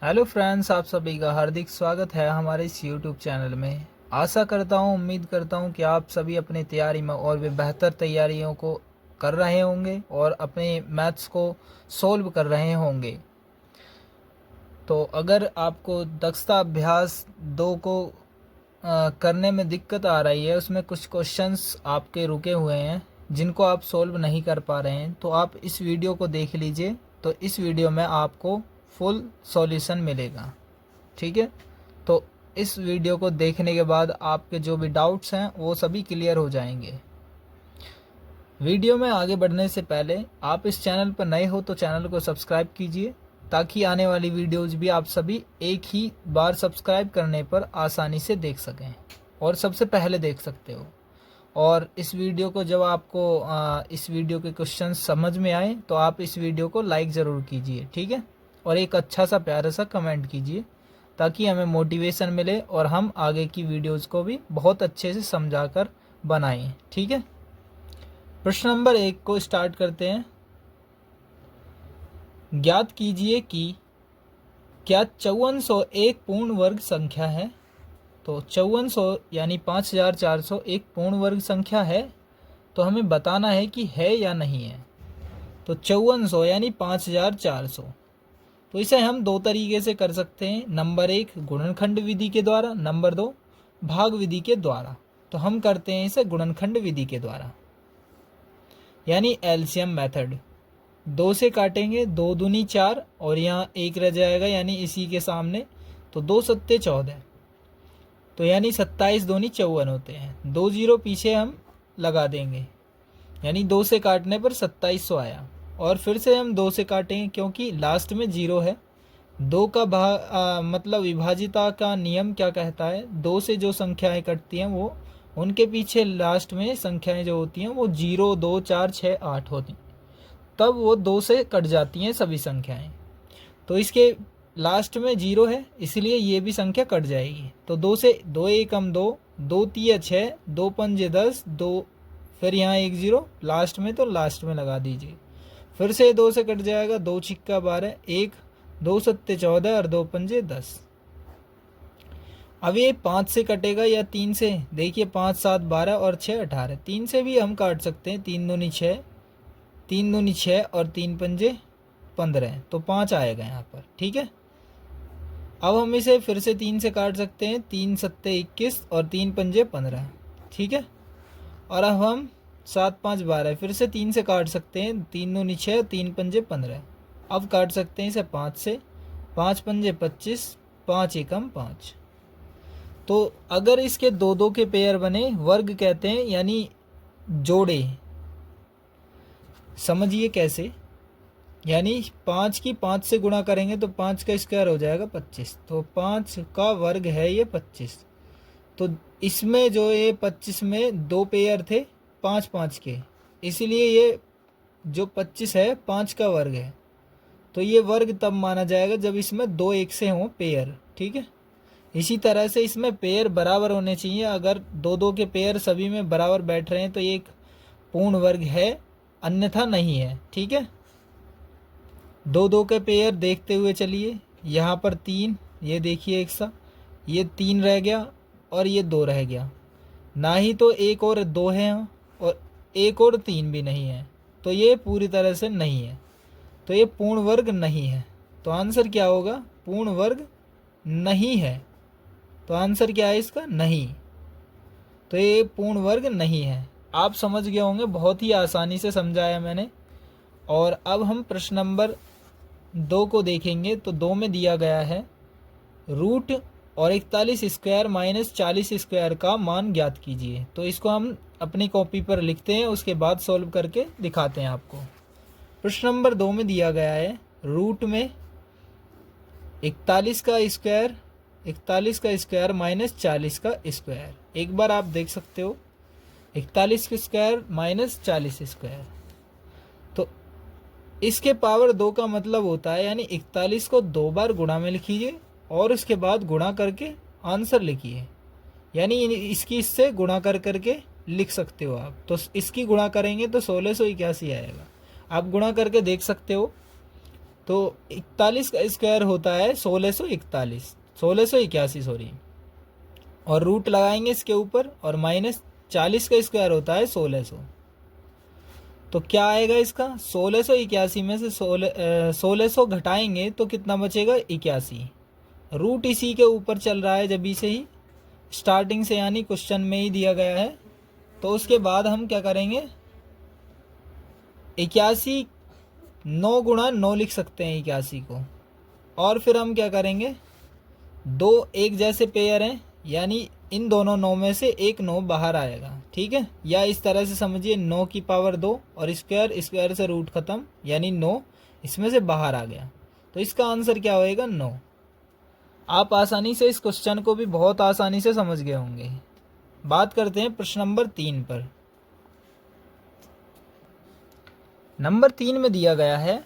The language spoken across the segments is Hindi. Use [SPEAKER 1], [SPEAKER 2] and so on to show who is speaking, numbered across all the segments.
[SPEAKER 1] हेलो फ्रेंड्स, आप सभी का हार्दिक स्वागत है हमारे इस यूट्यूब चैनल में। आशा करता हूँ, उम्मीद करता हूँ कि आप सभी अपनी तैयारी में और भी बेहतर तैयारियों को कर रहे होंगे और अपने मैथ्स को सोल्व कर रहे होंगे। तो अगर आपको दक्षता अभ्यास 2 को करने में दिक्कत आ रही है, उसमें कुछ क्वेश्चंस आपके रुके हुए हैं जिनको आप सोल्व नहीं कर पा रहे हैं, तो आप इस वीडियो को देख लीजिए। तो इस वीडियो में आपको फुल सॉल्यूशन मिलेगा। ठीक है, तो इस वीडियो को देखने के बाद आपके जो भी डाउट्स हैं वो सभी क्लियर हो जाएंगे। वीडियो में आगे बढ़ने से पहले आप इस चैनल पर नए हो तो चैनल को सब्सक्राइब कीजिए, ताकि आने वाली वीडियोज़ भी आप सभी एक ही बार सब्सक्राइब करने पर आसानी से देख सकें और सबसे पहले देख सकते हो। और इस वीडियो को जब आपको इस वीडियो के क्वेश्चन समझ में आए तो आप इस वीडियो को लाइक ज़रूर कीजिए, ठीक है, और एक अच्छा सा प्यारा सा कमेंट कीजिए, ताकि हमें मोटिवेशन मिले और हम आगे की वीडियोज़ को भी बहुत अच्छे से समझा कर बनाएं। ठीक है, प्रश्न नंबर 1 को स्टार्ट करते हैं। ज्ञात कीजिए कि क्या 5400 एक पूर्ण वर्ग संख्या है। तो 5400 यानी 5400 एक पूर्ण वर्ग संख्या है, तो हमें बताना है कि है या नहीं है। तो 5400 यानी 5400, तो इसे हम दो तरीके से कर सकते हैं। नंबर 1 गुणनखंड विधि के द्वारा, नंबर 2 भाग विधि के द्वारा। तो हम करते हैं इसे गुणनखंड विधि के द्वारा, यानी एलसीएम मेथड। 2 से काटेंगे, 2 दूनी 4 और यहाँ 1 रह जाएगा, यानी इसी के सामने। तो 2 सत्ते 14, तो यानी 27 दूनी 54 होते हैं। 2 जीरो पीछे हम लगा देंगे, यानी 2 से काटने पर 2700 आया। और फिर से हम 2 से काटेंगे, क्योंकि लास्ट में 0 है। 2 का मतलब विभाजिता का नियम क्या कहता है, 2 से जो संख्याएं कटती हैं वो उनके पीछे लास्ट में संख्याएं जो होती हैं वो 0, 2, 4, 6, 8 होती, तब वो 2 से कट जाती हैं सभी संख्याएं। तो इसके लास्ट में 0 है, इसलिए ये भी संख्या कट जाएगी। तो 2 से 2 एकम 2, 2 तिया 6, 2 पंजे 10, 2 फिर यहाँ 1 0 लास्ट में, तो लास्ट में लगा दीजिए। फिर से 2 से कट जाएगा, 2 छिक्का 12, 1 2 सत्ते 14 और 2 पंजे 10। अब ये 5 से कटेगा या 3 से। देखिए 5 7 12 और 6 18, 3 से भी हम काट सकते हैं। 3 दूनी 6, 3 दूनी 6 और 3 पंजे 15, तो 5 आएगा यहाँ पर। ठीक है, अब हम इसे फिर से 3 से काट सकते हैं। 3 सत्ते 21 और 3 पंजे 15। ठीक है, और अब हम 7 5 12 फिर से 3 से काट सकते हैं। 3 दूनी 6, 3 पंजे 15। अब काट सकते हैं इसे 5 से। 5 पंजे 25, 5 एकम 5। तो अगर इसके दो दो के पेयर बने, वर्ग कहते हैं, यानी जोड़े। समझिए कैसे, यानी 5 की 5 से गुणा करेंगे तो 5 का स्क्वायर हो जाएगा 25। तो 5 का वर्ग है ये 25। तो इसमें जो ये 25 में 2 पेयर थे 5 5 के, इसीलिए ये जो 25 है 5 का वर्ग है। तो ये वर्ग तब माना जाएगा जब इसमें 2 एक से हों पेयर। ठीक है, इसी तरह से इसमें पेयर बराबर होने चाहिए। अगर 2 2 के पेयर सभी में बराबर बैठ रहे हैं तो ये एक पूर्ण वर्ग है, अन्यथा नहीं है। ठीक है, 2 2 के पेयर देखते हुए चलिए। यहाँ पर 3, ये देखिए एक सा, ये 3 रह गया और ये 2 रह गया। ना ही तो 1 और 2 है और 1 और 3 भी नहीं है, तो ये पूरी तरह से नहीं है। तो ये पूर्ण वर्ग नहीं है। तो आंसर क्या होगा, पूर्ण वर्ग नहीं है। तो आंसर क्या है इसका, नहीं। तो ये पूर्ण वर्ग नहीं है। आप समझ गए होंगे, बहुत ही आसानी से समझाया मैंने। और अब हम प्रश्न नंबर 2 को देखेंगे। तो 2 में दिया गया है रूट और 41 स्क्वायर माइनस 40 स्क्वायर का मान ज्ञात कीजिए। तो इसको हम अपनी कॉपी पर लिखते हैं, उसके बाद सॉल्व करके दिखाते हैं आपको। प्रश्न नंबर 2 में दिया गया है रूट में 41 का स्क्वायर माइनस 40 का स्क्वायर। एक बार आप देख सकते हो, 41 का स्क्वायर माइनस 40 स्क्वायर। तो इसके पावर 2 का मतलब होता है, यानी 41 को 2 बार गुणा में लिखिए और उसके बाद गुणा करके आंसर लिखिए। यानी इसकी इससे गुणा कर करके लिख सकते हो आप। तो इसकी गुणा करेंगे तो 1681 आएगा। आप गुणा करके देख सकते हो। तो 41 का स्क्वायर होता है 1641, 1681 सॉरी, और रूट लगाएंगे इसके ऊपर, और माइनस 40 का स्क्वायर होता है 1600। तो क्या आएगा इसका, 1681 में से 1600 घटाएंगे तो कितना बचेगा, 81। रूट इसी के ऊपर चल रहा है जब से ही स्टार्टिंग से, यानी क्वेश्चन में ही दिया गया है। तो उसके बाद हम क्या करेंगे, 81 9 गुणा 9 लिख सकते हैं 81 को, और फिर हम क्या करेंगे, दो एक जैसे पेयर हैं, यानी इन दोनों 9 में से एक 9 बाहर आएगा, ठीक है। या इस तरह से समझिए 9 की पावर 2 और स्क्वायर, स्क्वायर से रूट खत्म, यानी 9 इसमें से बाहर आ गया। तो इसका आंसर क्या होएगा, 9। आप आसानी से इस क्वेश्चन को भी बहुत आसानी से समझ गए होंगे। बात करते हैं प्रश्न नंबर 3 पर। नंबर 3 में दिया गया है,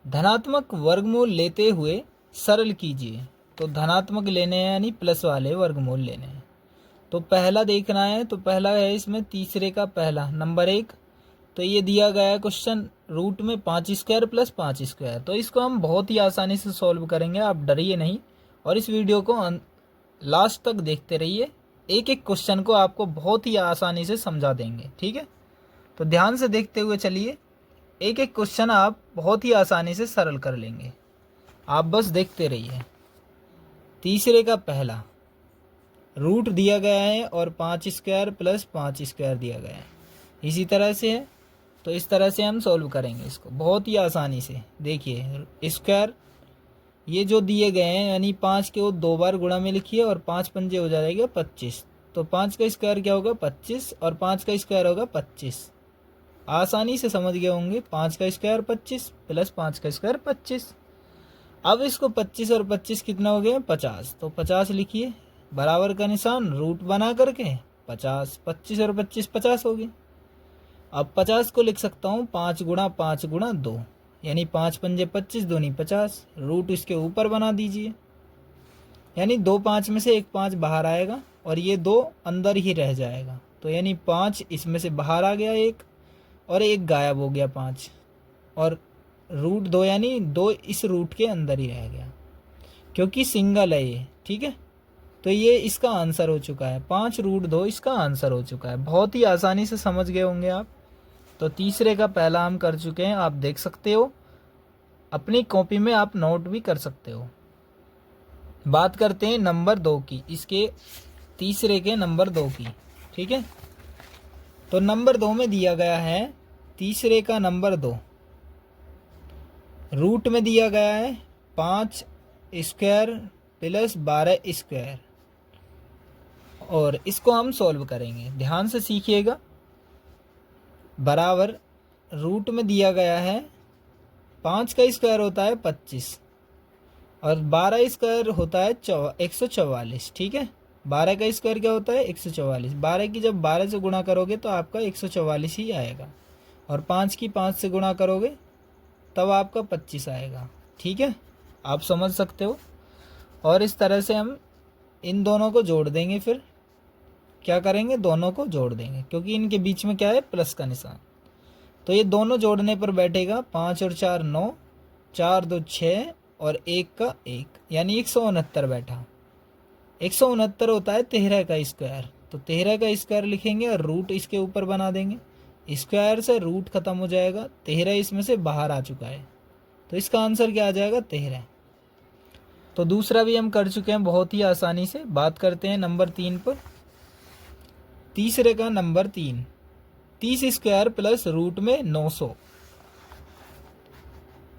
[SPEAKER 1] धनात्मक वर्गमूल लेते हुए सरल कीजिए। तो धनात्मक लेने हैं यानी प्लस वाले वर्गमूल लेने हैं। तो पहला देखना है, तो पहला है इसमें तीसरे का पहला नंबर 1। तो ये दिया गया है क्वेश्चन रूट में 5 स्क्वायर प्लस 5 स्क्वायर। तो इसको हम बहुत ही आसानी से सॉल्व करेंगे, आप डरिए नहीं, और इस वीडियो को लास्ट तक देखते रहिए। एक एक क्वेश्चन को आपको बहुत ही आसानी से समझा देंगे, ठीक है। तो ध्यान से देखते हुए चलिए, एक एक क्वेश्चन आप बहुत ही आसानी से सरल कर लेंगे, आप बस देखते रहिए। तीसरे का पहला रूट दिया गया है और 5 स्क्वायर प्लस 5 स्क्वायर दिया गया है, इसी तरह से है। तो इस तरह से हम सॉल्व करेंगे इसको बहुत ही आसानी से। देखिए स्क्वायर ये जो दिए गए हैं, यानी 5 के वो 2 बार गुणा में लिखिए, और 5 पंजे हो जाएगा 25। तो 5 का स्क्वायर क्या होगा, 25, और 5 का स्क्वायर होगा 25। आसानी से समझ गए होंगे, 5 का स्क्वायर 25 प्लस 5 का स्क्वायर 25। अब इसको 25 और 25 कितना हो गया, 50। तो 50 लिखिए, बराबर का निशान रूट बना करके 50, 25 और 25 50 हो गए। अब 50 को लिख सकता हूँ 5 गुणा 5 गुणा 2, यानी 5 पंजे 25 दूनी 50। रूट इसके ऊपर बना दीजिए, यानी 2 5 में से एक 5 बाहर आएगा और ये 2 अंदर ही रह जाएगा। तो यानी 5 इसमें से बाहर आ गया एक, और एक गायब हो गया 5, और रूट 2 यानी 2 इस रूट के अंदर ही रह गया, क्योंकि सिंगल है ये, ठीक है। तो ये इसका आंसर हो चुका है, 5 रूट 2 इसका आंसर हो चुका है। बहुत ही आसानी से समझ गए होंगे आप। तो तीसरे का पहला हम कर चुके हैं, आप देख सकते हो, अपनी कॉपी में आप नोट भी कर सकते हो। बात करते हैं नंबर 2 की, इसके तीसरे के नंबर 2 की, ठीक है। तो नंबर 2 में दिया गया है, तीसरे का नंबर 2 रूट में दिया गया है 5 स्क्वायर प्लस 12 स्क्वायर, और इसको हम सॉल्व करेंगे। ध्यान से सीखिएगा। बराबर रूट में दिया गया है 5 का स्क्वायर होता है 25, और 12 स्क्वायर होता है 144, ठीक है। 12 का स्क्वायर क्या होता है, 144। 12 की जब 12 से गुणा करोगे तो आपका 144 ही आएगा, और 5 की 5 से गुणा करोगे तब आपका 25 आएगा, ठीक है। आप समझ सकते हो। और इस तरह से हम इन दोनों को जोड़ देंगे, फिर क्या करेंगे, दोनों को जोड़ देंगे, क्योंकि इनके बीच में क्या है, प्लस का निशान। तो ये दोनों जोड़ने पर बैठेगा 5 और 4 9, 4 2 6, और 1 का 1, यानी 169 बैठा। 169 होता है 13 का स्क्वायर। तो 13 का स्क्वायर लिखेंगे और रूट इसके ऊपर बना देंगे। स्क्वायर से रूट खत्म हो जाएगा, 13 इसमें से बाहर आ चुका है, तो इसका आंसर क्या आ जाएगा, 13। तो दूसरा भी हम कर चुके हैं बहुत ही आसानी से। बात करते हैं नंबर 3 पर। तीसरे का नंबर 3, 30 स्क्वायर प्लस रूट में 900।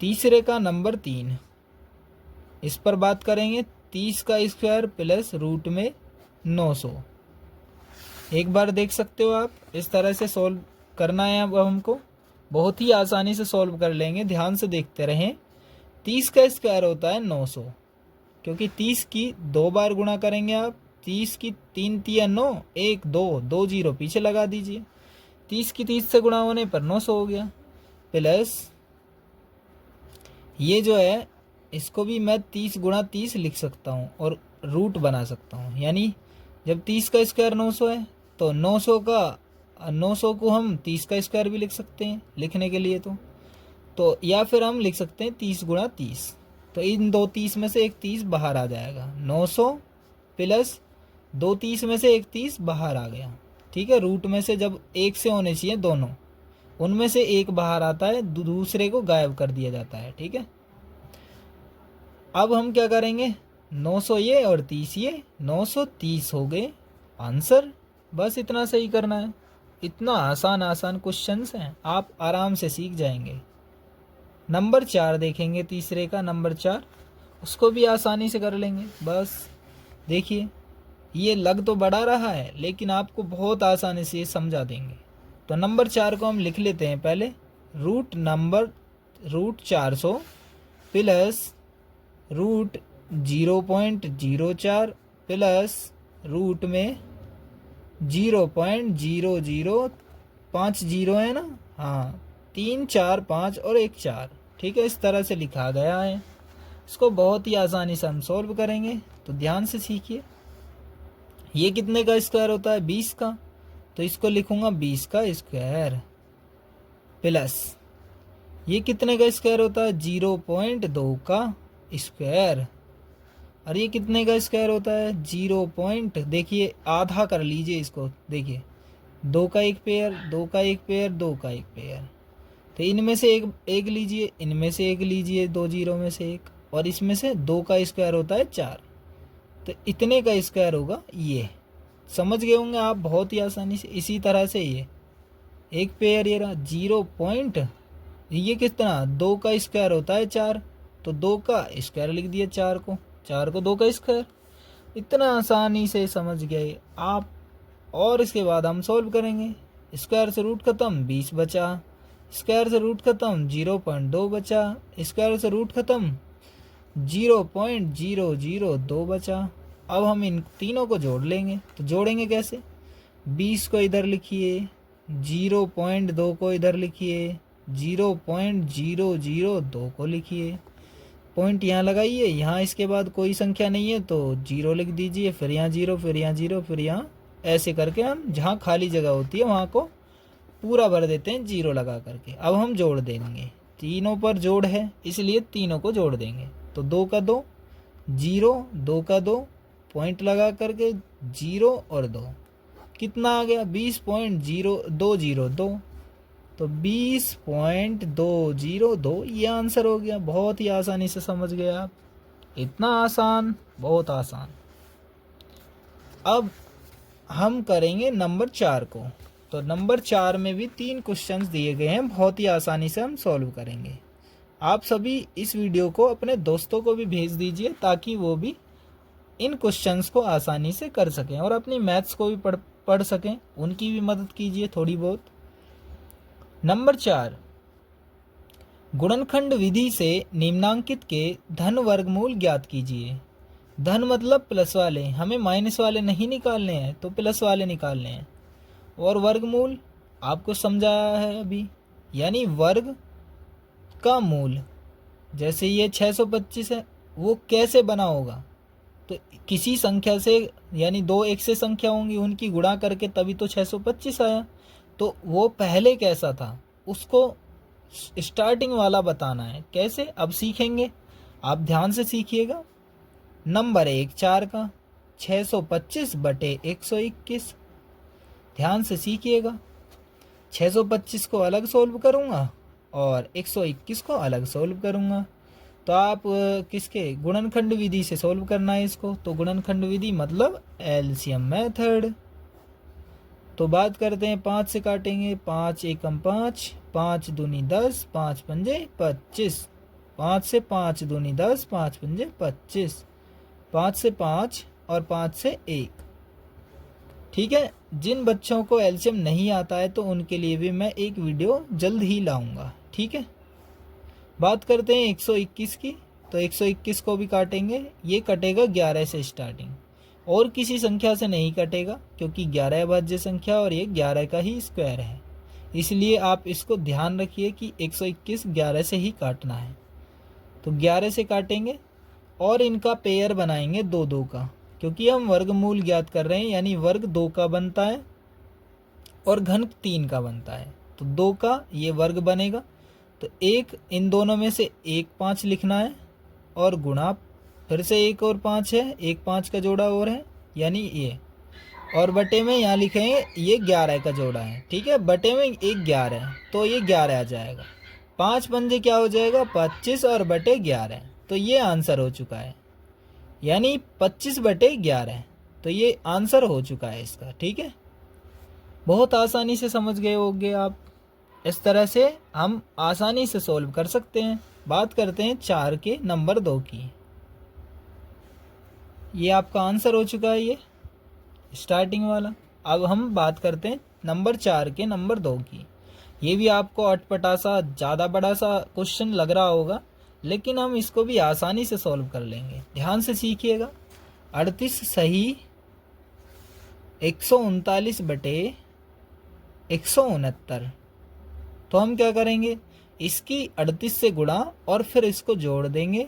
[SPEAKER 1] तीसरे का नंबर 3, इस पर बात करेंगे, 30 का स्क्वायर प्लस रूट में 900। एक बार देख सकते हो आप, इस तरह से सॉल्व करना है। अब हमको बहुत ही आसानी से सॉल्व कर लेंगे, ध्यान से देखते रहें। 30 का स्क्वायर होता है 900, क्योंकि 30 की 2 बार गुणा करेंगे आप। 30 की 3 तिया 9, 1 2 2 जीरो पीछे लगा दीजिए। 30 की 30 से गुणा होने पर 900 हो गया, प्लस ये जो है इसको भी मैं 30 गुणा 30 लिख सकता हूँ और रूट बना सकता हूँ। यानी जब 30 का स्क्वायर 900 है तो 900 को हम 30 का स्क्वायर भी लिख सकते हैं लिखने के लिए। तो तो या फिर हम लिख सकते हैं 30 गुणा 30। तो इन दो 30 में से एक 30 बाहर आ जाएगा, 900 प्लस दो 30 में से एक 30 बाहर आ गया। ठीक है, रूट में से जब एक से होने चाहिए दोनों, उनमें से एक बाहर आता है, दूसरे को गायब कर दिया जाता है। ठीक है, अब हम क्या करेंगे, 900 ये और 30 ये, 930 हो गए आंसर। बस इतना सही करना है। इतना आसान आसान क्वेश्चंस हैं, आप आराम से सीख जाएंगे। नंबर 4 देखेंगे, तीसरे का नंबर 4, उसको भी आसानी से कर लेंगे। बस देखिए, ये लग तो बड़ा रहा है लेकिन आपको बहुत आसानी से समझा देंगे। तो नंबर 4 को हम लिख लेते हैं पहले, root 400 plus root 0.04 plus root में 0.0050 है ना, हाँ 3 4 5 और 1 4। ठीक है, इस तरह से लिखा गया है। इसको बहुत ही आसानी से हम सॉल्व करेंगे, तो ध्यान से सीखिए। ये कितने का स्क्वायर होता है, 20 का, तो इसको लिखूंगा 20 का स्क्वायर, प्लस ये कितने का स्क्वायर होता है, 0.2 का स्क्वायर, और ये कितने का स्क्वायर होता है, 0. देखिए आधा कर लीजिए इसको, देखिए 2 का एक पेयर, 2 का एक पेयर, 2 का एक पेयर, तो इनमें से एक लीजिए, इनमें से एक लीजिए, 2 जीरो में से एक, और इसमें से 2 का स्क्वायर होता है 4, तो इतने का स्क्वायर होगा ये। समझ गए होंगे आप बहुत ही आसानी से। इसी तरह से ये एक पेयर ये रहा 0. ये कितना, 2 का स्क्वायर होता है 4, तो 2 का स्क्वायर लिख दिया 4 को, 2 का स्क्वायर। इतना आसानी से समझ गए आप। और इसके बाद हम सॉल्व करेंगे। स्क्वायर से रूट खत्म, 20 बचा, स्क्वायर से रूट खत्म, 0.2 बचा, स्क्वायर से रूट खत्म, 0.002 बचा। अब हम इन तीनों को जोड़ लेंगे, तो जोड़ेंगे कैसे, 20 को इधर लिखिए, 0.2 को इधर लिखिए, 0.002 को लिखिए, पॉइंट यहाँ लगाइए। यहाँ इसके बाद कोई संख्या नहीं है तो 0 लिख दीजिए, फिर यहाँ 0, फिर यहाँ 0, फिर यहाँ, ऐसे करके हम जहाँ खाली जगह होती है वहाँ को पूरा भर देते हैं 0 लगा करके। अब हम जोड़ देंगे, तीनों पर जोड़ है इसलिए तीनों को जोड़ देंगे। तो 2 का 2, 0, 2 का 2, पॉइंट लगा करके 0 और 2, कितना आ गया, 20.0202, तो 20.202 ये आंसर हो गया। बहुत ही आसानी से समझ गए आप, इतना आसान, बहुत आसान। अब हम करेंगे नंबर 4 को। तो नंबर 4 में भी 3 क्वेश्चंस दिए गए हैं, बहुत ही आसानी से हम सॉल्व करेंगे। आप सभी इस वीडियो को अपने दोस्तों को भी भेज दीजिए ताकि वो भी इन क्वेश्चंस को आसानी से कर सकें और अपनी मैथ्स को भी पढ़ सकें, उनकी भी मदद कीजिए थोड़ी बहुत। नंबर 4, गुणनखंड विधि से निम्नांकित के धन वर्गमूल ज्ञात कीजिए। धन मतलब प्लस वाले, हमें माइनस वाले नहीं निकालने हैं तो प्लस वाले निकालने हैं। और वर्गमूल आपको समझाया है अभी, यानी वर्ग का मूल। जैसे ये 625 है, वो कैसे बना होगा, तो किसी संख्या से, यानी 2 एक से संख्या होंगी उनकी गुणा करके तभी तो 625 आया। तो वो पहले कैसा था उसको स्टार्टिंग वाला बताना है। कैसे, अब सीखेंगे, आप ध्यान से सीखिएगा। नंबर 1 4 का, 625 बटे 121, ध्यान से सीखिएगा। 625 को अलग सोल्व करूँगा और 121 को अलग सोल्व करूँगा। तो आप किसके, गुणनखंड विधि से सोल्व करना है इसको। तो गुणनखंड विधि मतलब एलसीएम मेथड। तो बात करते हैं 5 से काटेंगे, 5 एकम 5, 5 दूनी 10, 5 पंजे 25, 5 से 5 दूनी 10, 5 पंजे 25, 5 से 5 और 5 से 1। ठीक है, जिन बच्चों को एलसीएम नहीं आता है तो उनके लिए भी मैं एक वीडियो जल्द ही लाऊंगा। ठीक है, बात करते हैं 121 की। तो 121 को भी काटेंगे, ये कटेगा 11 से स्टार्टिंग, और किसी संख्या से नहीं कटेगा क्योंकि 11 अभाज्य संख्या और ये 11 का ही स्क्वायर है। इसलिए आप इसको ध्यान रखिए कि 121 11 से ही काटना है। तो 11 से काटेंगे और इनका पेयर बनाएंगे 2-2 का, क्योंकि हम वर्गमूल ज्ञात कर रहे हैं, यानी वर्ग 2 का बनता है और घन 3 का बनता है। तो 2 का ये वर्ग बनेगा, तो एक इन दोनों में से एक 5 लिखना है और गुणा फिर से एक और 5 है, एक 5 का जोड़ा और है यानी ये, और बटे में यहाँ लिखेंगे ये 11 का जोड़ा है। ठीक है, बटे में एक 11 है तो ये 11 आ जाएगा। 5 पंजे क्या हो जाएगा 25 और बटे 11, तो ये आंसर हो चुका है, यानी 25 बटे 11। तो ये आंसर हो चुका है इसका। ठीक है, बहुत आसानी से समझ गए होंगे आप। इस तरह से हम आसानी से सोल्व कर सकते हैं। बात करते हैं 4 के नंबर 2 की। ये आपका आंसर हो चुका है, ये स्टार्टिंग वाला। अब हम बात करते हैं नंबर 4 के नंबर 2 की। ये भी आपको अटपटा सा ज़्यादा बड़ा सा क्वेश्चन लग रहा होगा, लेकिन हम इसको भी आसानी से सॉल्व कर लेंगे। ध्यान से सीखिएगा। 38 सही 139 बटे 169। तो हम क्या करेंगे, इसकी 38 से गुणा और फिर इसको जोड़ देंगे,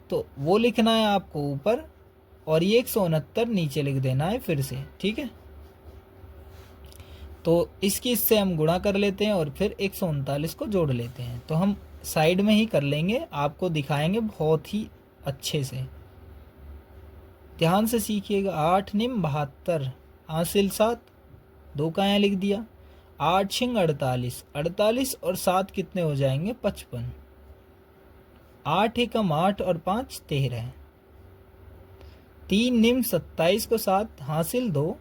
[SPEAKER 1] तो वो लिखना है आपको ऊपर और ये 169 नीचे लिख देना है फिर से। ठीक है, तो इसकी इससे हम गुणा कर लेते हैं और फिर 139 को जोड़ लेते हैं। तो हम साइड में ही कर लेंगे, आपको दिखाएंगे बहुत ही अच्छे से। ध्यान से सीखिएगा। 8 निम 72 हासिल 7, 2 का यहाँ लिख दिया। 8 छिंग 48, 48 और 7 कितने हो जाएंगे 55। 8 एकम 8 और 5 13। 3 निम 27 को 7 हासिल 2,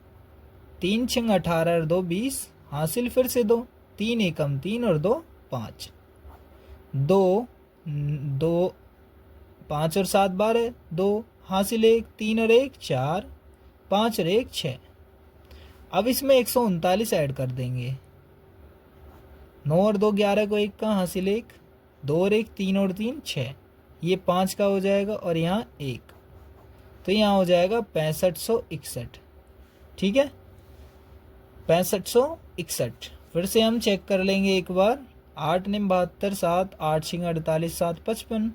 [SPEAKER 1] 3 छिंग 18 और 2 20 हासिल फिर से 2, 3 एकम 3 और 2 5। 2 2 5 और 7 12, 2 हासिल 1, 3 और 1 4, 5 और 1 6। अब इसमें 139 ऐड कर देंगे। 9 और 2 11 को 1 का हासिल 1, 2 और 1 3 और 3 6, ये 5 का हो जाएगा और यहाँ 1, तो यहाँ हो जाएगा 6561। ठीक है, 6561। फिर से हम चेक कर लेंगे एक बार। 8 निम 72 7, 8 छिंग 48 7 55,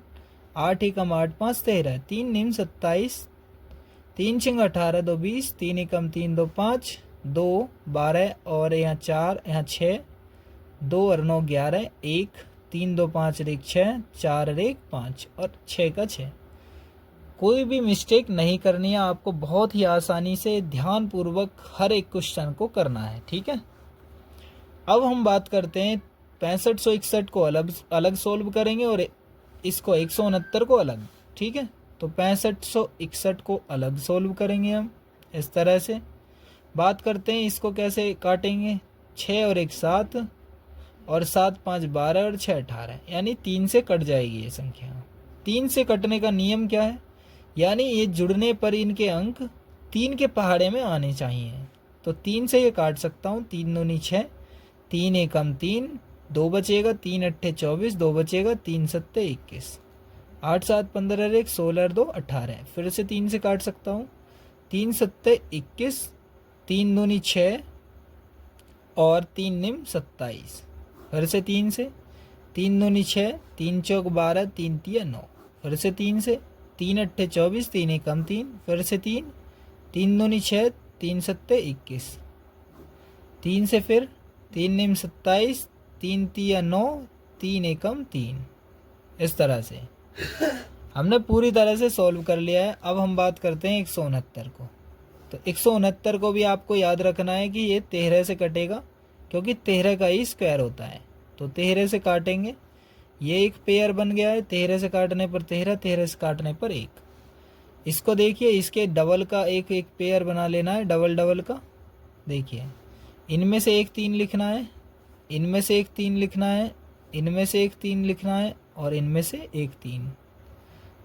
[SPEAKER 1] 8 एकम 8 5 13, 3 निम 27, 3 छिंग 18 2 20, 3 एकम 3 2 5, 2 12 और यहाँ 4 यहाँ 6, 2 और 9 11, 1 3 2 5 और 1 6, 4 और 1 5 और 6 का 6। कोई भी मिस्टेक नहीं करनी है आपको, बहुत ही आसानी से ध्यानपूर्वक हर एक क्वेश्चन को करना है। ठीक है, अब हम बात करते हैं 6561 को अलग अलग सोल्व करेंगे और इसको 169 को अलग। ठीक है, तो 6561 को अलग सोल्व करेंगे हम इस तरह से। बात करते हैं इसको कैसे काटेंगे। 6 और 1 7 और 7 5 12 और 6 18, यानी 3 से कट जाएगी ये संख्या। 3 से कटने का नियम क्या है, यानी ये जुड़ने पर इनके अंक 3 के पहाड़े में आने चाहिए। तो 3 से ये काट सकता हूँ। 3 दूनी 6, 3 एकम 3, 2 बचेगा, 3 अट्ठे 24, 2 बचेगा, 3 सत्ते 21, 8 7 15 और 1 16 और 2 18। फिर से 3 से काट सकता हूँ। 3 सत्ते 21, 3 दूनी 6 और 3 निम 27। फिर से 3 से, 3 दूनी 6, 3 चौक 12, 3 तिया 9। फिर से 3 से, 3 अट्ठे 24, 3 एकम 3, फिर से 3, 3 दूनी 6, 3 सत्ते 21, 3 से फिर 3 निम 27, 3 तिया 9, 3 एकम 3। इस तरह से हमने पूरी तरह से सॉल्व कर लिया है। अब हम बात करते हैं 169 को। तो 169 को भी आपको याद रखना है कि ये 13 से कटेगा, क्योंकि 13 का ही स्क्वायर होता है। तो 13 से काटेंगे, ये एक पेयर बन गया है। 13 से काटने पर 13, 13 से काटने पर 1। इसको देखिए, इसके डबल का एक एक पेयर बना लेना है, डबल डबल का। देखिए, इनमें से एक 3 लिखना है, इनमें से एक 3 लिखना है, इनमें से एक 3 लिखना है और इनमें से एक 3।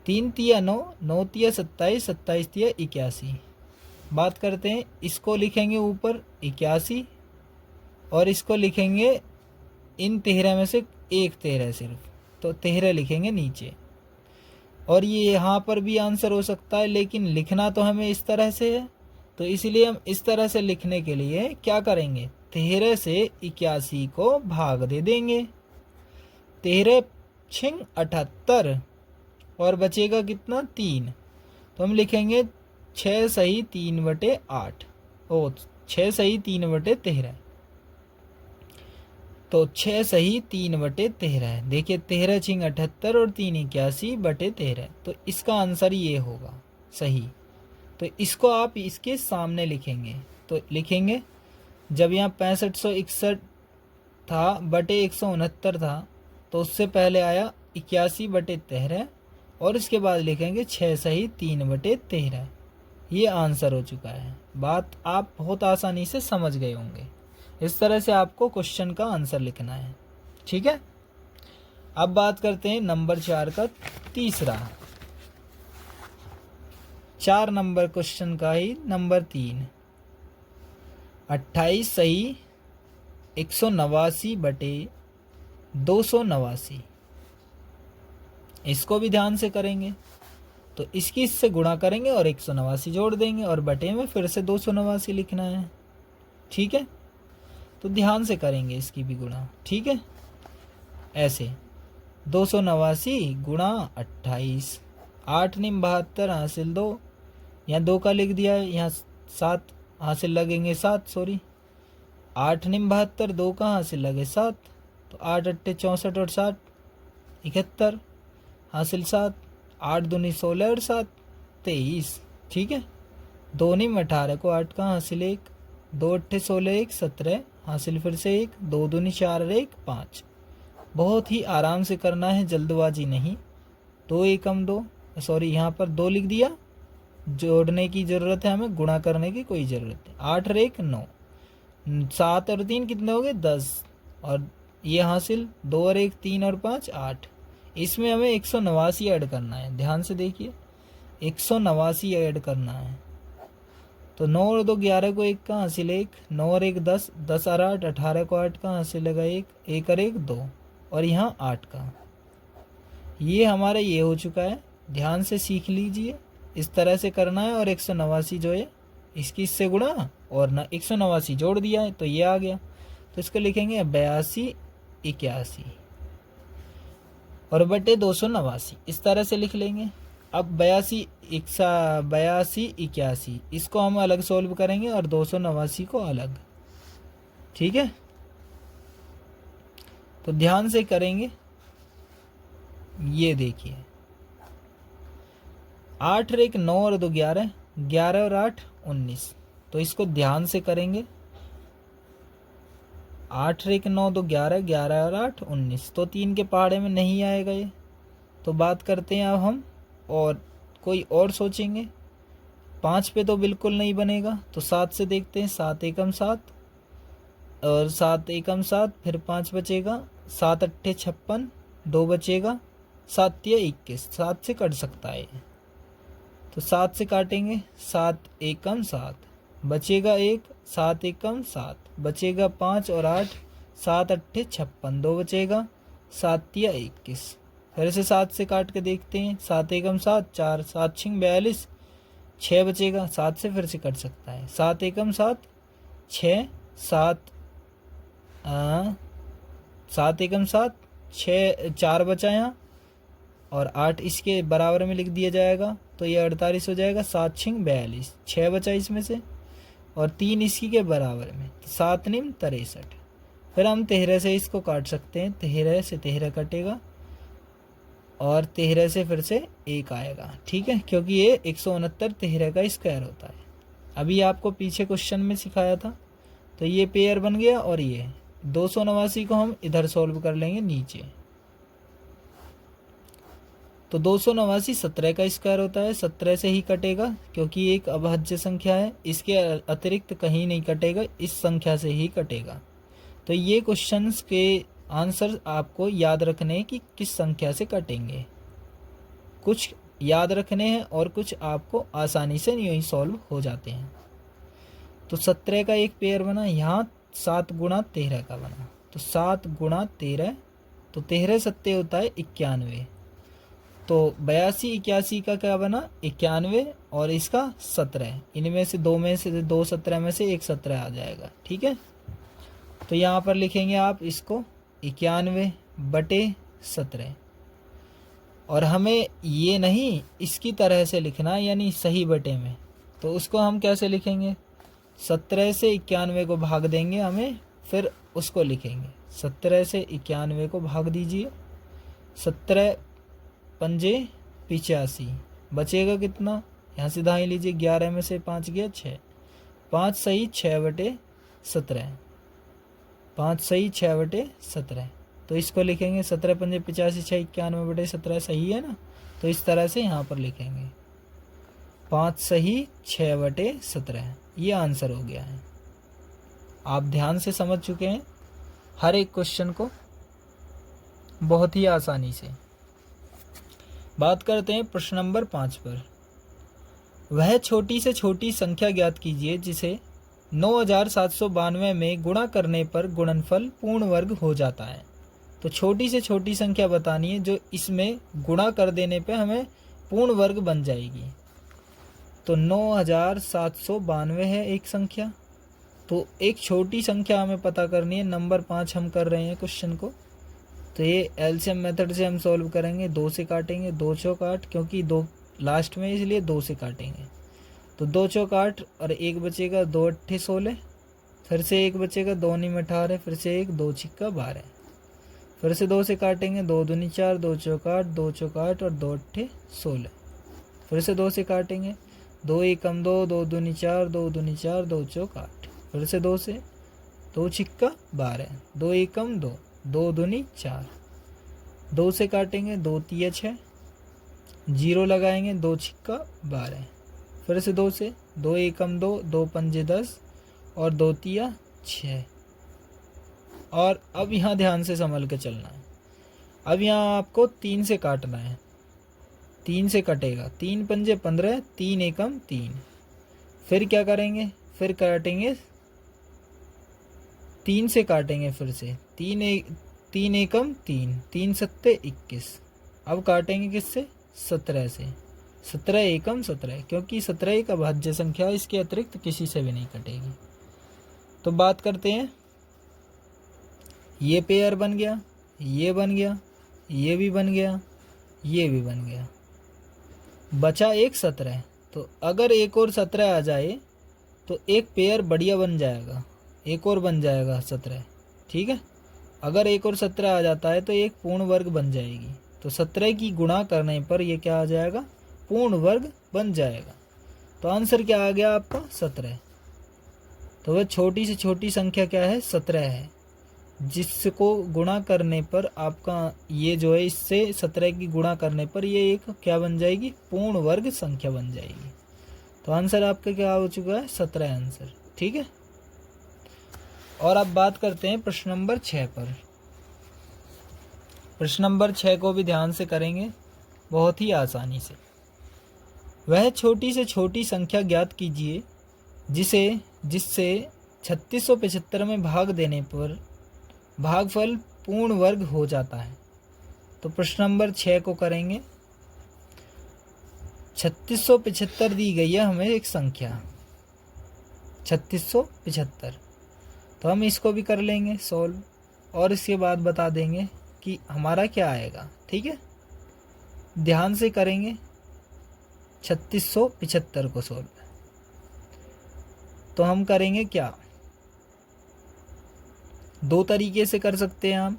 [SPEAKER 1] 3 तिया 9, 9 तिया 27, 27 तिया 81। बात करते हैं, इसको लिखेंगे ऊपर 81 और इसको लिखेंगे इन 13 में से एक 13 सिर्फ, तो 13 लिखेंगे नीचे। और ये यहाँ पर भी आंसर हो सकता है, लेकिन लिखना तो हमें इस तरह से है, तो इसलिए हम इस तरह से लिखने के लिए क्या करेंगे, 13 से 81 को भाग दे देंगे। 13 छिंग 78 और बचेगा कितना 3, तो हम लिखेंगे 6 सही 3 बटे 8, 6 सही 3 बटे 13। तो 6 सही 3/13 है। देखिए 13 छिंग 78 और 3 81/13, तो इसका आंसर ये होगा सही। तो इसको आप इसके सामने लिखेंगे, तो लिखेंगे जब यहाँ 6561 था बटे 169 था, तो उससे पहले आया 81/13 और इसके बाद लिखेंगे 6 सही 3/13। ये आंसर हो चुका है। बात आप बहुत आसानी से समझ गए होंगे। इस तरह से आपको क्वेश्चन का आंसर लिखना है, ठीक है। अब बात करते हैं नंबर 4 का तीसरा, 4 नंबर क्वेश्चन का ही नंबर 3, 28 सही 189/289। इसको भी ध्यान से करेंगे, तो इसकी इससे गुणा करेंगे और 189 जोड़ देंगे और बटे में फिर से 289 लिखना है, ठीक है। तो ध्यान से करेंगे इसकी भी गुणा, ठीक है। ऐसे 289 गुणा 28, 8 निम 72 हासिल 2, यहाँ 2 का लिख दिया है, यहाँ 7 हासिल लगेंगे 7, सॉरी 8 निम 72, 2 का हासिल लगे 7, तो 8 अट्ठे 64 और 7 71 हासिल 7, 8 दूनी 16 और 7 23, ठीक है। 2 निम 18 को 8 का हासिल 1, 2 अट्ठे 16 1 17 हासिल फिर से 1, 2 दूनी 4 और 1 5। बहुत ही आराम से करना है, जल्दबाजी नहीं। 2 एकम 2, सॉरी यहाँ पर 2 लिख दिया, जोड़ने की ज़रूरत है हमें, गुणा करने की कोई ज़रूरत नहीं। 8 और 1 9, 7 और 3 कितने हो गए 10, और ये हासिल 2 और 1 3 और 5 8। इसमें हमें 189 ऐड करना है, ध्यान से देखिए 189 ऐड करना है। तो 9 और 2 11 को 1 का हासिल 1, 9 और 1 10, 10 और 8 18 को 8 का हासिल लगा 1, 1 और 1 2, और यहाँ 8 का। ये हमारा ये हो चुका है, ध्यान से सीख लीजिए, इस तरह से करना है। और 189 जो है इसकी इससे गुणा और ना 189 जोड़ दिया है, तो ये आ गया। तो इसको लिखेंगे 82 81 और बटे 289, इस तरह से लिख लेंगे। अब 82 81 इसको हम अलग सोल्व करेंगे और 289 को अलग, ठीक है। तो ध्यान से करेंगे, ये देखिए 8 और 1 9 और 2 11, 11 और 8 19। तो इसको ध्यान से करेंगे, 8 और 1 9 2 11, 11 और 8 19। तो 3 के पहाड़े में नहीं आएगा ये। तो बात करते हैं अब हम, और कोई और सोचेंगे। 5 पे तो बिल्कुल नहीं बनेगा, तो 7 से देखते हैं। 7 एकम 7 और 7 एकम 7, फिर 5 बचेगा, 7 अट्ठे 56, 2 बचेगा, 7 तिया 21। 7 से कट सकता है, तो 7 से काटेंगे, 7 एकम 7 बचेगा 1, 7 एकम 7 बचेगा 5 और 8, 7 अट्ठे 56, 2 बचेगा, 7 तिया 21। फिर से 7 से काट के देखते हैं। 7 एकम 7 4, 7 छिंग 42, 6 बचेगा। 7 से फिर से कट सकता है, 7 एकम 7 6, 7 7 एकम 7 6, 4 बचा यहाँ, और 8 इसके बराबर में लिख दिया जाएगा, तो ये 48 हो जाएगा। 7 छिंग 42, 6 बचा इसमें से, और 3 इसकी के बराबर में, 7 निम 63। फिर हम 13 से इसको काट सकते हैं, 13 से 13 कटेगा और 13 से फिर से 1 आएगा, ठीक है, क्योंकि ये 169 13 का स्क्वायर होता है। अभी आपको पीछे क्वेश्चन में सिखाया था। तो ये पेयर बन गया, और ये 289 को हम इधर सॉल्व कर लेंगे नीचे। तो 289 17 का स्क्वायर होता है, 17 से ही कटेगा क्योंकि एक अभाज्य संख्या है, इसके अतिरिक्त कहीं नहीं कटेगा, इस संख्या से ही कटेगा। तो ये क्वेश्चंस के आंसर आपको याद रखने हैं कि किस संख्या से कटेंगे। कुछ याद रखने हैं और कुछ आपको आसानी से यूँ ही सॉल्व हो जाते हैं। तो 17 का एक पेयर बना, यहाँ 7 गुणा 13 का बना, तो 7 गुणा 13, तो 13 सत्ते होता है 91। तो 82 81 का क्या बना 91, और इसका 17, इनमें से 2 में से 2 17 में से 1 17 आ जाएगा, ठीक है। तो यहाँ पर लिखेंगे आप इसको 91/17, और हमें ये नहीं इसकी तरह से लिखना है, यानी सही बटे में। तो उसको हम कैसे लिखेंगे, 17 से 91 को भाग देंगे हमें, फिर उसको लिखेंगे 17 से 91 को भाग दीजिए। 17 पंजे 85, बचेगा कितना? यहाँ से दाएं लीजिए, 11 में से 5 गया 6, 5 सही 6/17, 5 सही 6/17। तो इसको लिखेंगे 17 पंजे 85, 6 91/17, सही है ना। तो इस तरह से यहाँ पर लिखेंगे 5 सही 6/17। ये आंसर हो गया है। आप ध्यान से समझ चुके हैं हर एक क्वेश्चन को बहुत ही आसानी से। बात करते हैं प्रश्न नंबर 5 पर। वह छोटी से छोटी संख्या ज्ञात कीजिए जिसे 9792 में गुणा करने पर गुणनफल पूर्ण वर्ग हो जाता है। तो छोटी से छोटी संख्या बतानी है जो इसमें गुणा कर देने पे हमें पूर्ण वर्ग बन जाएगी। तो 9792 है एक संख्या। तो एक छोटी संख्या हमें पता करनी है, नंबर 5 हम कर रहे हैं क्वेश्चन को। तो ये एलसीएम मेथड से हम सॉल्व करेंगे। 2 से काटेंगे, 2 चौक 8, क्योंकि 2 लास्ट में इसलिए 2 से काटेंगे। तो 2 चौक 8 और 1 बचेगा, 2 अट्ठे 16, फिर से 1 बचेगा, 2 नी 18, फिर से 1, 2 छिक्का 12, फिर से 2 से काटेंगे, 2 दूनी 4, 2 चौक 8, 2 चौक 8 और 2 अट्ठे 16, फिर से 2 से काटेंगे, 2 एकम 2, 2 दूनी 4, 2 दूनी 4, 2 चौक 8, फिर से 2 से, 2 छिक्का 12, 2 एकम 2, 2 दूनी 4, 2 से काटेंगे, 2 तिया 6, 0 लगाएंगे, 2 छिक्का 12, फिर से 2 से, 2 एकम 2, 2 पंजे 10 और 2 तिया 6। और अब यहाँ ध्यान से संभल के चलना है। अब यहाँ आपको 3 से काटना है, 3 से कटेगा, 3 पंजे 15, 3 एकम 3, फिर क्या करेंगे, फिर काटेंगे, 3 से काटेंगे, फिर से 3 एकम 3, 3 सत्ते 21। अब काटेंगे किससे? 17 से, 17 एकम 17, क्योंकि 17 एक अभाज्य संख्या है, इसके अतिरिक्त किसी से भी नहीं कटेगी। तो बात करते हैं, ये पेयर बन गया, ये बन गया, ये भी बन गया, ये भी बन गया, बचा एक 17। तो अगर एक और 17 आ जाए तो एक पेयर बढ़िया बन जाएगा, एक और बन जाएगा 17, ठीक है। अगर एक और 17 आ जाता है तो एक पूर्ण वर्ग बन जाएगी। तो 17 की गुणा करने पर ये क्या आ जाएगा? पूर्ण वर्ग बन जाएगा। तो आंसर क्या आ गया आपका? 17। तो वह छोटी से छोटी संख्या क्या है? 17 है, जिसको गुणा करने पर आपका ये जो है, इससे 17 की गुणा करने पर ये एक क्या बन जाएगी? पूर्ण वर्ग संख्या बन जाएगी। तो आंसर आपका क्या हो चुका है? 17 आंसर, ठीक है। और अब बात करते हैं प्रश्न नंबर 6 पर। प्रश्न नंबर 6 को भी ध्यान से करेंगे, बहुत ही आसानी से। वह छोटी से छोटी संख्या ज्ञात कीजिए जिससे 3675 में भाग देने पर भागफल पूर्ण वर्ग हो जाता है। तो प्रश्न नंबर 6 को करेंगे। 3675 दी गई है हमें एक संख्या, 3675। तो हम इसको भी कर लेंगे सॉल्व, और इसके बाद बता देंगे कि हमारा क्या आएगा, ठीक है। ध्यान से करेंगे 3675 को सॉल्व। तो हम करेंगे क्या, दो तरीके से कर सकते हैं हम,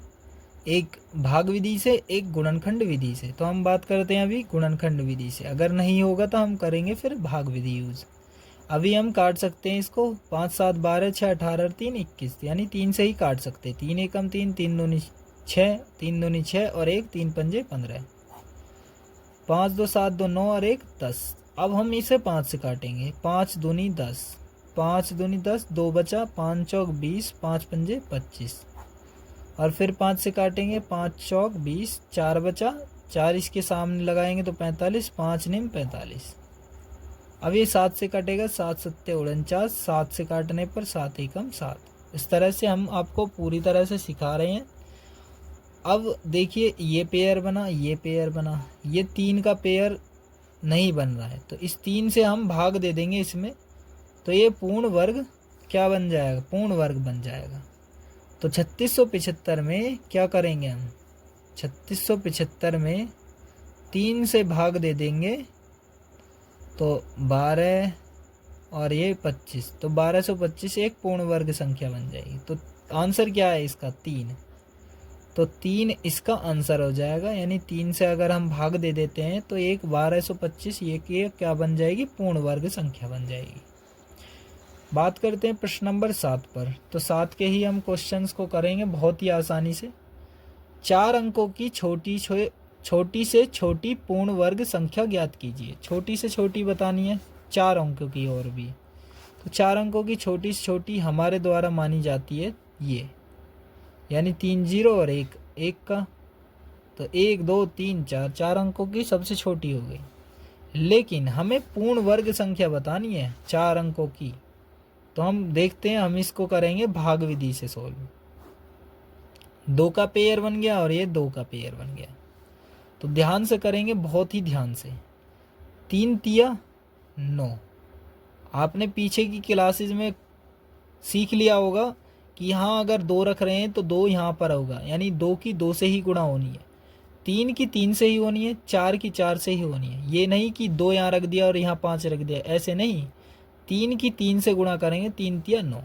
[SPEAKER 1] एक भाग विधि से, एक गुणनखंड विधि से। तो हम बात करते हैं अभी गुणनखंड विधि से। अगर नहीं होगा तो हम करेंगे फिर भाग विधि यूज। अभी हम काट सकते हैं इसको, 5 7 12 6 18 3 21, यानी 3 से ही काट सकते हैं। 3 एकम 3, 3 दूनी 6, 3 दूनी 6 और 1 3 पंजे 15, 5 2 7 2 9 और 1 10। अब हम इसे 5 से काटेंगे, 5 दूनी 10, 5 दूनी 10, 2 बचा, 5 चौक 20, 5 पंजे 25, और फिर 5 से काटेंगे, 5 चौक 20, 4 बचा, 4 इसके सामने लगाएंगे तो 45, 5 निम 45। अब ये 7 से कटेगा, 7 सत्ते 49, 7 से काटने पर 7 एकम 7। इस तरह से हम आपको पूरी तरह से सिखा रहे हैं। अब देखिए, ये पेयर बना, ये पेयर बना, ये 3 का पेयर नहीं बन रहा है, तो इस 3 से हम भाग दे देंगे इसमें, तो ये पूर्ण वर्ग क्या बन जाएगा? पूर्ण वर्ग बन जाएगा। तो 3675 में क्या करेंगे हम? 3675 में 3 से भाग दे देंगे तो 12 और ये 25, तो 1225 एक पूर्ण वर्ग संख्या बन जाएगी। तो आंसर क्या है इसका? 3। तो 3 इसका आंसर हो जाएगा, यानी 3 से अगर हम भाग दे देते हैं तो 1225 ये क्या बन जाएगी, पूर्ण वर्ग संख्या बन जाएगी। बात करते हैं प्रश्न नंबर 7 पर। तो 7 के ही हम क्वेश्चंस को करेंगे बहुत ही आसानी से। 4 अंकों की छोटी से छोटी पूर्ण वर्ग संख्या ज्ञात कीजिए। छोटी से छोटी बतानी है, 4 अंकों की और भी। तो 4 अंकों की छोटी से छोटी हमारे द्वारा मानी जाती है ये, यानी 3 जीरो और 1 का। तो 1 2 3 4, 4 अंकों की सबसे छोटी हो गई। लेकिन हमें पूर्ण वर्ग संख्या बतानी है 4 अंकों की। तो हम देखते हैं, हम इसको करेंगे भाग विधि से सोल्व। 2 का पेयर बन गया और ये 2 का पेयर बन गया। तो ध्यान से करेंगे, बहुत ही ध्यान से। 3 तिया 9। आपने पीछे की क्लासेस में सीख लिया होगा कि यहाँ अगर 2 रख रहे हैं तो 2 यहाँ पर होगा, यानी 2 की 2 से ही गुणा होनी है, 3 की 3 से ही होनी है, 4 की 4 से ही होनी है। ये नहीं कि 2 यहाँ रख दिया और यहाँ 5 रख दिया, ऐसे नहीं। 3 की 3 से गुणा करेंगे, 3 तिया 9,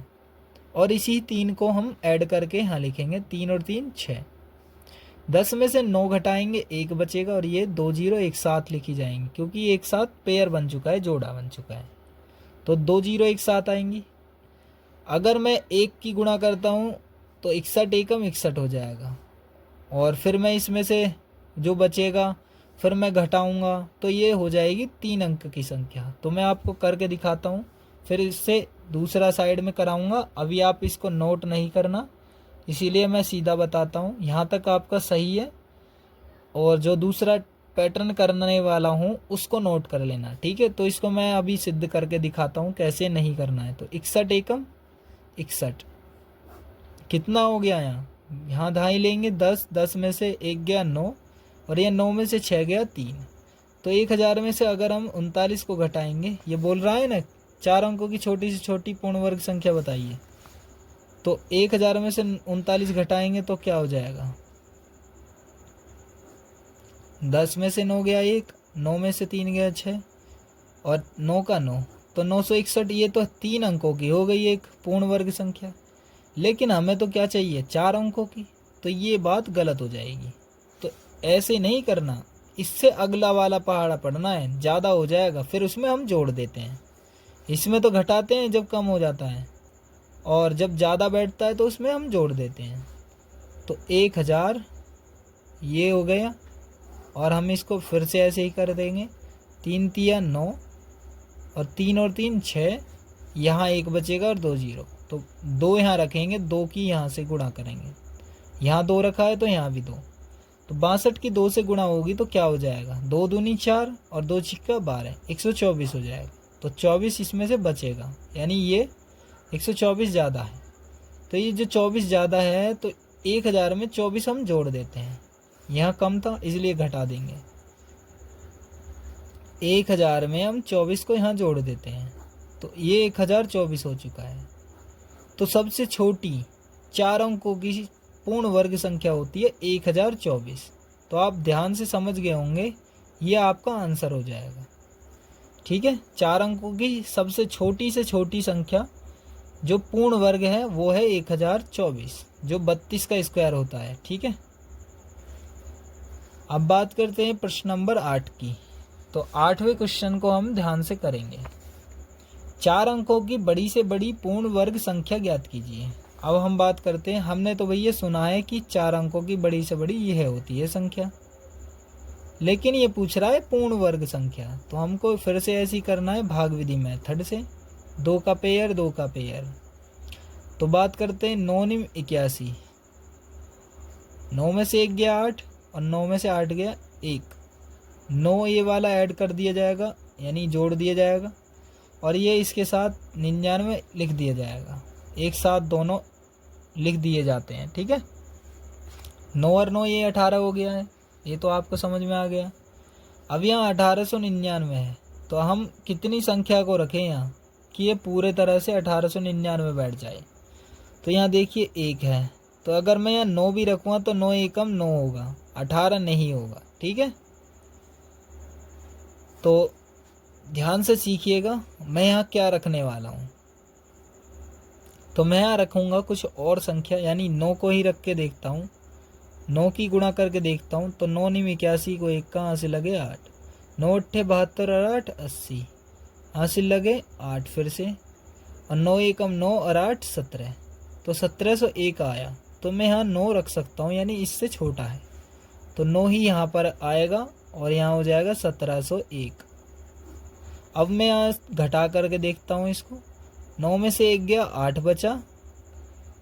[SPEAKER 1] और इसी 3 को हम ऐड करके यहाँ लिखेंगे, 3 और 3 6। 10 में से 9 घटाएंगे, 1 बचेगा, और ये 2 जीरो एक साथ लिखी जाएंगी, क्योंकि एक साथ पेयर बन चुका है, जोड़ा बन चुका है। तो 2 जीरो एक साथ आएंगी। अगर मैं 1 की गुणा करता हूँ तो 61 एकम 61 हो जाएगा, और फिर मैं इसमें से जो बचेगा फिर मैं घटाऊंगा तो ये हो जाएगी 3 अंक की संख्या। तो मैं आपको करके दिखाता हूँ, फिर इससे दूसरा साइड में कराऊंगा। अभी आप इसको नोट नहीं करना, इसीलिए मैं सीधा बताता हूँ। यहाँ तक आपका सही है, और जो दूसरा पैटर्न करने वाला हूँ उसको नोट कर लेना, ठीक है। तो इसको मैं अभी सिद्ध करके दिखाता हूँ कैसे नहीं करना है। तो 61 एकम 61 कितना हो गया, यहाँ दहाई लेंगे, 10, 10 में से 1 गया 9, और ये 9 में से 6 गया 3। तो 1000 में से अगर हम 39 को घटाएंगे, ये बोल रहा है ना 4 अंकों की छोटी से छोटी पूर्ण वर्ग संख्या बताइए। तो 1000 में से 39 घटाएंगे तो क्या हो जाएगा, 10 में से 9 गया 1, 9 में से 3 गया 6, और 9 का 9, तो 961। ये तो 3 अंकों की हो गई एक पूर्ण वर्ग संख्या। लेकिन हमें तो क्या चाहिए, 4 अंकों की। तो ये बात गलत हो जाएगी। तो ऐसे नहीं करना, इससे अगला वाला पहाड़ा पढ़ना है, ज़्यादा हो जाएगा फिर उसमें हम जोड़ देते हैं। इसमें तो घटाते हैं जब कम हो जाता है, और जब ज़्यादा बैठता है तो उसमें हम जोड़ देते हैं। तो 1000 ये हो गया, और हम इसको फिर से ऐसे ही कर देंगे, 3 तिया 9, और 3 और 3 6, यहाँ 1 बचेगा और 2 जीरो। तो 2 यहाँ रखेंगे, 2 की यहाँ से गुणा करेंगे, यहाँ 2 रखा है तो यहाँ भी 2। तो 62 की 2 से गुणा होगी तो क्या हो जाएगा, 2 दूनी 4 और 2 छिक्का 12, 124 हो जाएगा। तो 24 इसमें से बचेगा, यानी ये 124 ज़्यादा है। तो ये जो 24 ज़्यादा है, तो 1000 में 24 हम जोड़ देते हैं, यहाँ कम था इसलिए घटा देंगे। 1000 में हम 24 को यहाँ जोड़ देते हैं, तो ये 1024 हो चुका है। तो सबसे छोटी 4 अंकों की पूर्ण वर्ग संख्या होती है 1024। तो आप ध्यान से समझ गए होंगे, ये आपका आंसर हो जाएगा, ठीक है। 4 अंकों की सबसे छोटी से छोटी संख्या जो पूर्ण वर्ग है वो है 1024, जो 32 का स्क्वायर होता है, ठीक है। अब बात करते हैं प्रश्न नंबर 8 की। तो 8वें क्वेश्चन को हम ध्यान से करेंगे। 4 अंकों की बड़ी से बड़ी पूर्ण वर्ग संख्या ज्ञात कीजिए। अब हम बात करते हैं, हमने तो भैया सुना है कि 4 अंकों की बड़ी से बड़ी यह होती है संख्या, लेकिन ये पूछ रहा है पूर्ण वर्ग संख्या। तो हमको फिर से ऐसे ही करना है भाग विधि मेथड से, 2 का पेयर 2 का पेयर। तो बात करते हैं 9 निम 81, 9 में से 1 गया 8, और 9 में से 8 गया 1। 9 ये वाला ऐड कर दिया जाएगा, यानी जोड़ दिया जाएगा, और ये इसके साथ 99 लिख दिया जाएगा। एक साथ दोनों लिख दिए जाते हैं, ठीक है। 9 और 9 ये 18 हो गया है, ये तो आपको समझ में आ गया। अब यहाँ 1899 है, तो हम कितनी संख्या को रखें यहाँ कि ये पूरे तरह से 1899 बैठ जाए। तो यहाँ देखिए 1 है, तो अगर मैं यहाँ 9 भी रखूँगा तो 9 एकम 9 होगा, 18 नहीं होगा, ठीक है। तो ध्यान से सीखिएगा, मैं यहाँ क्या रखने वाला हूँ। तो मैं यहाँ रखूँगा कुछ और संख्या, यानी 9 को ही रख के देखता हूँ। 9 की गुणा करके देखता हूँ तो 9 नी 81 को 1 कहाँ से लगे 8, 9 अट्ठे 72 और 8 80, हासिल लगे 8 फिर से, और 9 एकम 9 और 8 17, तो 1701 आया। तो मैं यहाँ 9 रख सकता हूँ, यानी इससे छोटा है, तो 9 ही यहाँ पर आएगा और यहाँ हो जाएगा 1701। अब मैं यहाँ घटा करके देखता हूँ इसको, 9 में से 1 गया 8 बचा,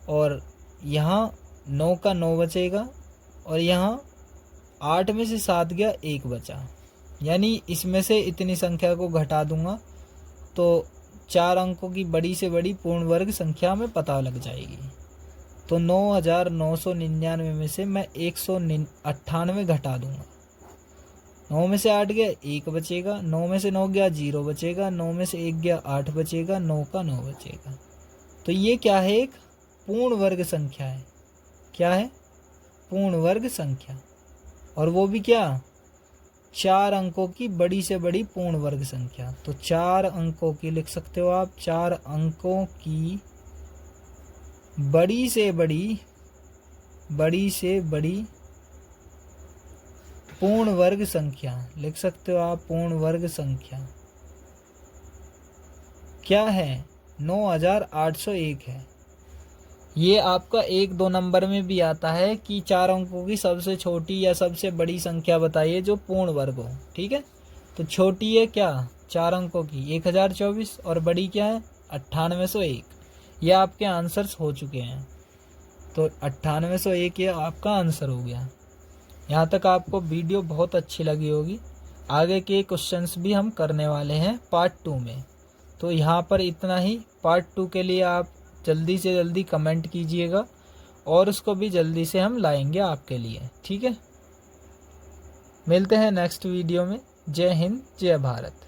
[SPEAKER 1] और यहाँ 9 का 9 बचेगा, और यहाँ 8 में से 7 गया 1 बचा, यानी इसमें से इतनी संख्या को घटा दूंगा तो 4 अंकों की बड़ी से बड़ी पूर्ण वर्ग संख्या में पता लग जाएगी। तो 9999 में से मैं 198 घटा दूंगा। 9 में से 8 गया 1 बचेगा, 9 में से 9 गया 0 बचेगा, 9 में से 1 गया 8 बचेगा, 9 का 9 बचेगा। तो ये क्या है, एक पूर्ण वर्ग संख्या है। क्या है? पूर्ण वर्ग संख्या, और वो भी क्या, 4 अंकों की बड़ी से बड़ी पूर्ण वर्ग संख्या। तो 4 अंकों की लिख सकते हो आप, 4 अंकों की बड़ी से बड़ी पूर्ण वर्ग संख्या लिख सकते हो आप। पूर्ण वर्ग संख्या क्या है? 9801 है। ये आपका 1-2 नंबर में भी आता है कि 4 अंकों की सबसे छोटी या सबसे बड़ी संख्या बताइए जो पूर्ण वर्ग हो। ठीक है, तो छोटी है क्या, 4 अंकों की 1024, और बड़ी क्या है 9801। ये आपके आंसर्स हो चुके हैं, तो 9801 ये आपका आंसर हो गया। यहाँ तक आपको वीडियो बहुत अच्छी लगी होगी। आगे के क्वेश्चंस भी हम करने वाले हैं पार्ट 2 में। तो यहाँ पर इतना ही। पार्ट 2 के लिए आप जल्दी से जल्दी कमेंट कीजिएगा, और उसको भी जल्दी से हम लाएंगे आपके लिए। ठीक है, मिलते हैं नेक्स्ट वीडियो में। जय हिंद, जय भारत।